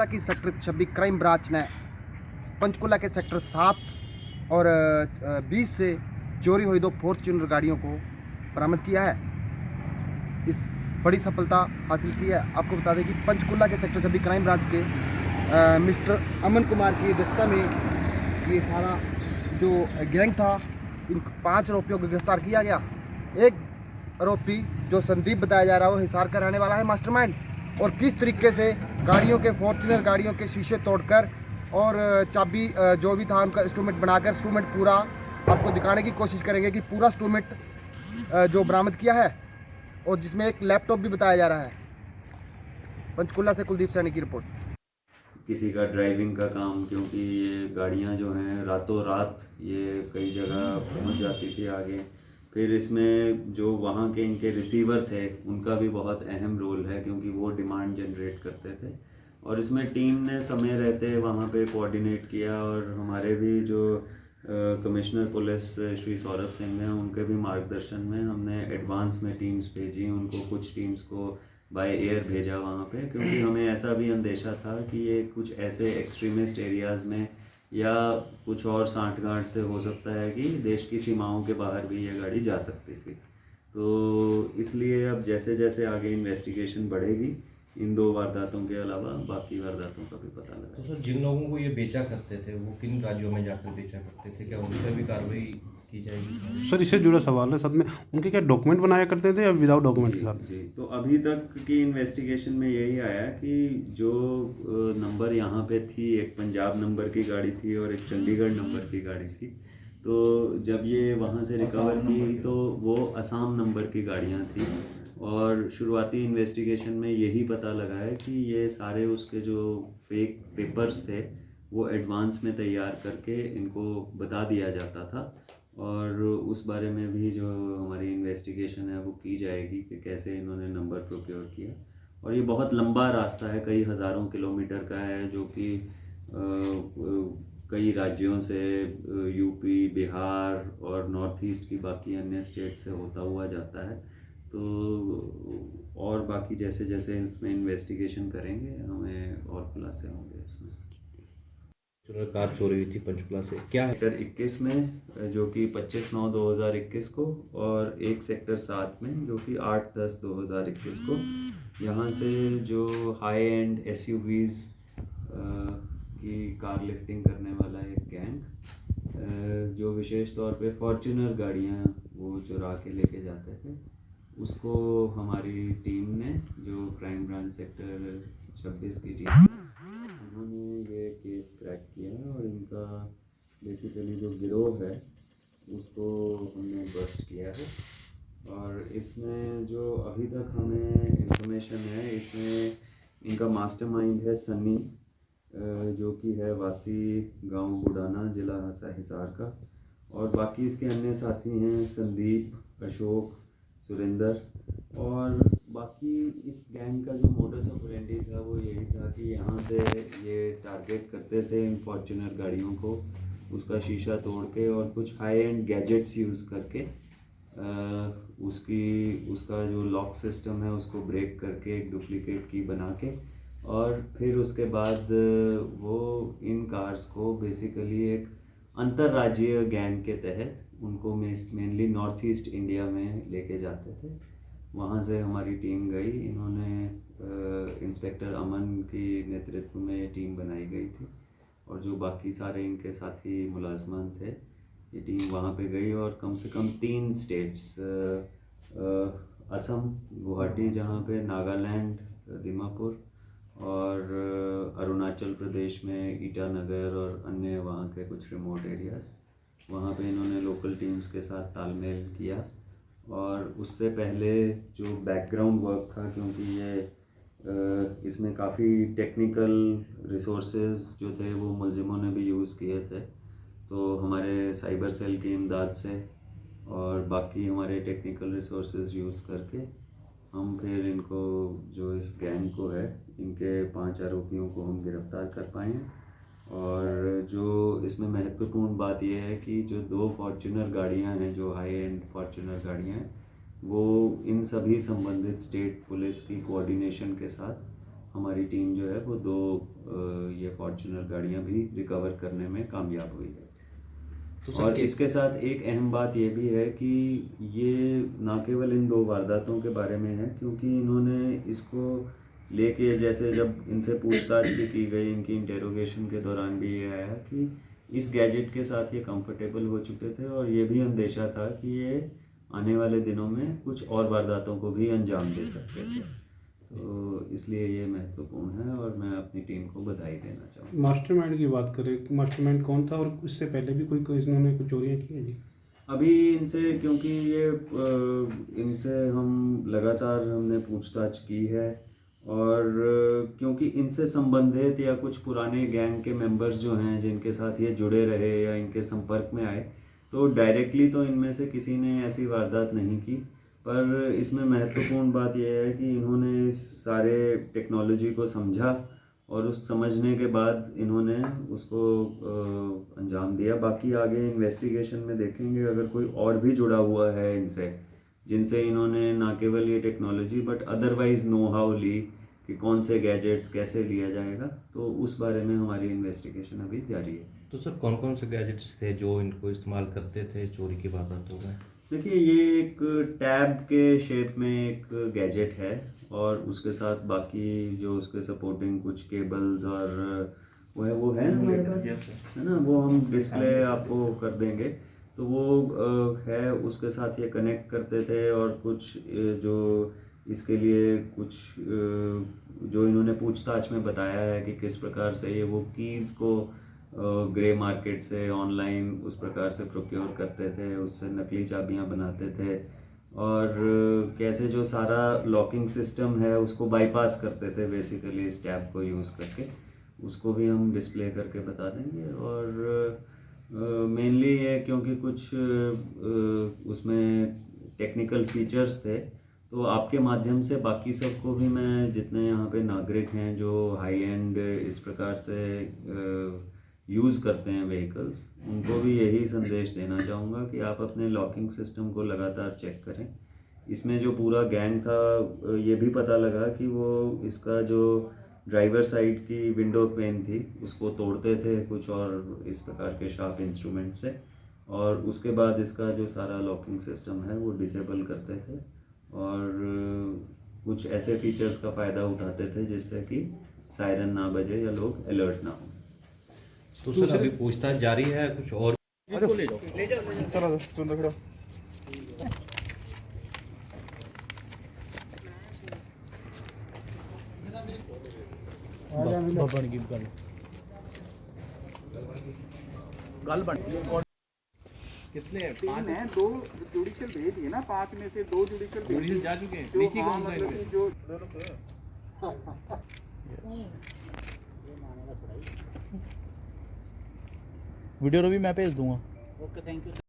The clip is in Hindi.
की सेक्टर 26 क्राइम ब्रांच ने पंचकुला के सेक्टर 7 और 20 से चोरी हुई 2 फॉर्च्यूनर गाड़ियों को बरामद किया है। इस बड़ी सफलता हासिल की है। आपको बता दें कि पंचकुला के सेक्टर 26 क्राइम ब्रांच के मिस्टर अमन कुमार की अध्यक्षता में ये सारा जो गैंग था, इन 5 आरोपियों को गिरफ्तार किया गया। एक आरोपी जो संदीप बताया जा रहा है वो हिसार का रहने वाला है मास्टरमाइंड, और किस तरीके से गाड़ियों के फॉर्च्यूनर गाड़ियों के शीशे तोड़कर और चाबी जो भी था उनका इंस्ट्रूमेंट बनाकर इंस्ट्रूमेंट पूरा आपको दिखाने की कोशिश करेंगे कि पूरा इंस्ट्रूमेंट जो बरामद किया है, और जिसमें एक लैपटॉप भी बताया जा रहा है। पंचकुला से कुलदीप सैनी की रिपोर्ट। किसी का ड्राइविंग का काम, क्योंकि ये गाड़ियां जो हैं रातों रात ये कई जगह पहुंच जाती थी आगे। फिर इसमें जो वहाँ के इनके रिसीवर थे उनका भी बहुत अहम रोल है, क्योंकि वो डिमांड जनरेट करते थे। और इसमें टीम ने समय रहते वहाँ पे कोऑर्डिनेट किया, और हमारे भी जो कमिश्नर पुलिस श्री सौरभ सिंह हैं उनके भी मार्गदर्शन में हमने एडवांस में टीम्स भेजी। उनको कुछ टीम्स को बाय एयर भेजा वहाँ पे, क्योंकि हमें ऐसा भी अंदेशा था कि ये कुछ ऐसे एक्सट्रीमिस्ट एरियाज़ में या कुछ और सांठगांठ से हो सकता है कि देश की सीमाओं के बाहर भी ये गाड़ी जा सकती थी। तो इसलिए अब जैसे जैसे आगे इन्वेस्टिगेशन बढ़ेगी, इन 2 वारदातों के अलावा बाकी वारदातों का भी पता लगा। तो सर, जिन लोगों को ये बेचा करते थे वो किन राज्यों में जाकर बेचा करते थे, क्या उन पर भी कार्रवाई की जाएगी? सर, इससे जुड़ा सवाल है साथ में, उनके क्या डॉक्यूमेंट बनाया करते थे या विदाउट डॉक्यूमेंट के साथ? जी, तो अभी तक की इन्वेस्टिगेशन में यही आया कि जो नंबर यहाँ पे थी, एक पंजाब नंबर की गाड़ी थी और एक चंडीगढ़ नंबर की गाड़ी थी। तो जब ये वहाँ से रिकवर की तो वो असम नंबर की गाड़ियाँ थी, और शुरुआती इन्वेस्टिगेशन में यही पता लगा है कि ये सारे उसके जो फेक पेपर्स थे वो एडवांस में तैयार करके इनको बता दिया जाता था। और उस बारे में भी जो हमारी इन्वेस्टिगेशन है वो की जाएगी कि कैसे इन्होंने नंबर प्रोक्योर किया। और ये बहुत लंबा रास्ता है, कई हज़ारों किलोमीटर का है, जो कि कई राज्यों से, यूपी, बिहार और नॉर्थ ईस्ट की बाकी अन्य स्टेट से होता हुआ जाता है। तो और बाकी जैसे जैसे इसमें इन्वेस्टिगेशन करेंगे हमें और खुलासे होंगे इसमें। कार चोरी हुई थी पंचकुला से, क्या है? सेक्टर 21 में जो कि 25/9/2021 को, और एक सेक्टर 7 में जो कि 8/10/2021 को, यहाँ से जो हाई एंड SUVs की कार लिफ्टिंग करने वाला एक गैंग जो विशेष तौर पे फॉर्च्यूनर गाड़ियाँ वो चुरा के लेके जाते थे, उसको हमारी टीम ने, जो क्राइम ब्रांच सेक्टर 26 की टीम, उन्होंने ये केस क्रैक किया है। और इनका बेसिकली जो गिरोह है उसको हमने बस्ट किया है। और इसमें जो अभी तक हमें इंफॉर्मेशन है, इसमें इनका मास्टरमाइंड है सन्नी, जो कि है वासी गांव बुडाना, जिला हिसार का। और बाकी इसके अन्य साथी हैं संदीप, अशोक, सुरेंद्र। और बाकी इस गैंग का जो मोडस ऑपरेंडी था वो यही था कि यहाँ से ये टारगेट करते थे इन फॉर्च्यूनर गाड़ियों को, उसका शीशा तोड़ के और कुछ हाई एंड गैजेट्स यूज़ करके उसका जो लॉक सिस्टम है उसको ब्रेक करके एक डुप्लीकेट की बना के, और फिर उसके बाद वो इन कार्स को बेसिकली एक अंतर्राज्यीय गैंग के तहत उनको मेनली नॉर्थ ईस्ट इंडिया में लेके जाते थे। वहाँ से हमारी टीम गई, इन्होंने इंस्पेक्टर अमन की नेतृत्व में टीम बनाई गई थी, और जो बाकी सारे इनके साथी मुलाजमान थे, ये टीम वहाँ पे गई और कम से कम 3 स्टेट्स, असम गुवाहाटी जहाँ पे, नागालैंड दीमापुर, और अरुणाचल प्रदेश में ईटानगर और अन्य वहाँ के कुछ रिमोट एरियाज़, वहाँ पे इन्होंने लोकल टीम्स के साथ तालमेल किया। और उससे पहले जो बैकग्राउंड वर्क था, क्योंकि ये इसमें काफ़ी टेक्निकल रिसोर्सेज जो थे वो मुलजिमों ने भी यूज़ किए थे, तो हमारे साइबर सेल की इमदाद से और बाकी हमारे टेक्निकल रिसोर्सेज यूज़ करके हम फिर इनको, जो इस गैंग को है, इनके 5 आरोपियों को हम गिरफ़्तार कर पाए हैं। और जो इसमें महत्वपूर्ण बात यह है कि जो 2 फॉर्च्यूनर गाड़ियां हैं, जो हाई एंड फॉर्च्यूनर गाड़ियां हैं, वो इन सभी संबंधित स्टेट पुलिस की कोऑर्डिनेशन के साथ हमारी टीम जो है वो 2 ये फॉर्च्यूनर गाड़ियाँ भी रिकवर करने में कामयाब हुई है। तो सर और इसके साथ एक अहम बात ये भी है कि ये ना केवल इन 2 वारदातों के बारे में है, क्योंकि इन्होंने इसको लेके जैसे जब इनसे पूछताछ भी की गई, इनकी इंटेरोगेशन के दौरान भी ये आया कि इस गैजेट के साथ ये कंफर्टेबल हो चुके थे और ये भी अंदेशा था कि ये आने वाले दिनों में कुछ और वारदातों को भी अंजाम दे सकते थे। तो इसलिए ये महत्वपूर्ण है और मैं अपनी टीम को बधाई देना चाहूँगा। मास्टरमाइंड की बात करें, मास्टरमाइंड कौन था और इससे पहले भी कोई इन्होंने कुछ चोरियाँ की हैं जी? अभी इनसे, क्योंकि ये इनसे हम लगातार हमने पूछताछ की है और क्योंकि इनसे संबंधित या कुछ पुराने गैंग के मेंबर्स जो हैं जिनके साथ ये जुड़े रहे या इनके संपर्क में आए, तो डायरेक्टली तो इनमें से किसी ने ऐसी वारदात नहीं की। पर इसमें महत्वपूर्ण बात यह है कि इन्होंने इस सारे टेक्नोलॉजी को समझा और उस समझने के बाद इन्होंने उसको अंजाम दिया। बाकी आगे इन्वेस्टिगेशन में देखेंगे, अगर कोई और भी जुड़ा हुआ है इनसे, जिनसे इन्होंने ना केवल ये technology but otherwise know how ली कि कौन से गैजेट्स कैसे लिया जाएगा, तो उस बारे में हमारी इन्वेस्टिगेशन अभी जारी है। तो सर कौन कौन से गैजेट्स थे जो इनको इस्तेमाल करते थे चोरी की वारदातों में? देखिए, ये एक टैब के शेप में एक गैजेट है और उसके साथ बाकी जो उसके सपोर्टिंग कुछ केबल्स और वो है हमारे पास, है ना, वो हम डिस्प्ले आपको कर देंगे। तो वो है, उसके साथ ये कनेक्ट करते थे और कुछ जो इसके लिए कुछ जो इन्होंने पूछताछ में बताया है कि किस प्रकार से ये वो कीज़ को ग्रे मार्केट से ऑनलाइन उस प्रकार से प्रोक्योर करते थे, उससे नकली चाबियां बनाते थे और कैसे जो सारा लॉकिंग सिस्टम है उसको बाईपास करते थे बेसिकली इस टैब को यूज़ करके। उसको भी हम डिस्प्ले करके बता देंगे। और मेनली ये क्योंकि कुछ उसमें टेक्निकल फीचर्स थे, तो आपके माध्यम से बाकी सबको भी मैं, जितने यहाँ पे नागरिक हैं जो हाई एंड इस प्रकार से यूज़ करते हैं व्हीकल्स, उनको भी यही संदेश देना चाहूँगा कि आप अपने लॉकिंग सिस्टम को लगातार चेक करें। इसमें जो पूरा गैंग था, ये भी पता लगा कि वो इसका जो ड्राइवर साइड की विंडो पेन थी उसको तोड़ते थे कुछ और इस प्रकार के शार्प इंस्ट्रूमेंट से, और उसके बाद इसका जो सारा लॉकिंग सिस्टम है वो डिसेबल करते थे और कुछ ऐसे फीचर्स का फ़ायदा उठाते थे जिससे कि सायरन ना बजे या लोग अलर्ट ना हो। तो सर अभी पूछताछ जारी है, कुछ और कितने 5 हैं? 2 जुडिशियल भेज दिए ना, 5 में से 2 जुडिशियल जा चुके हैं। नीचे कौन सा है जो वीडियो भी मैं भेज दूंगा। Okay, thank you.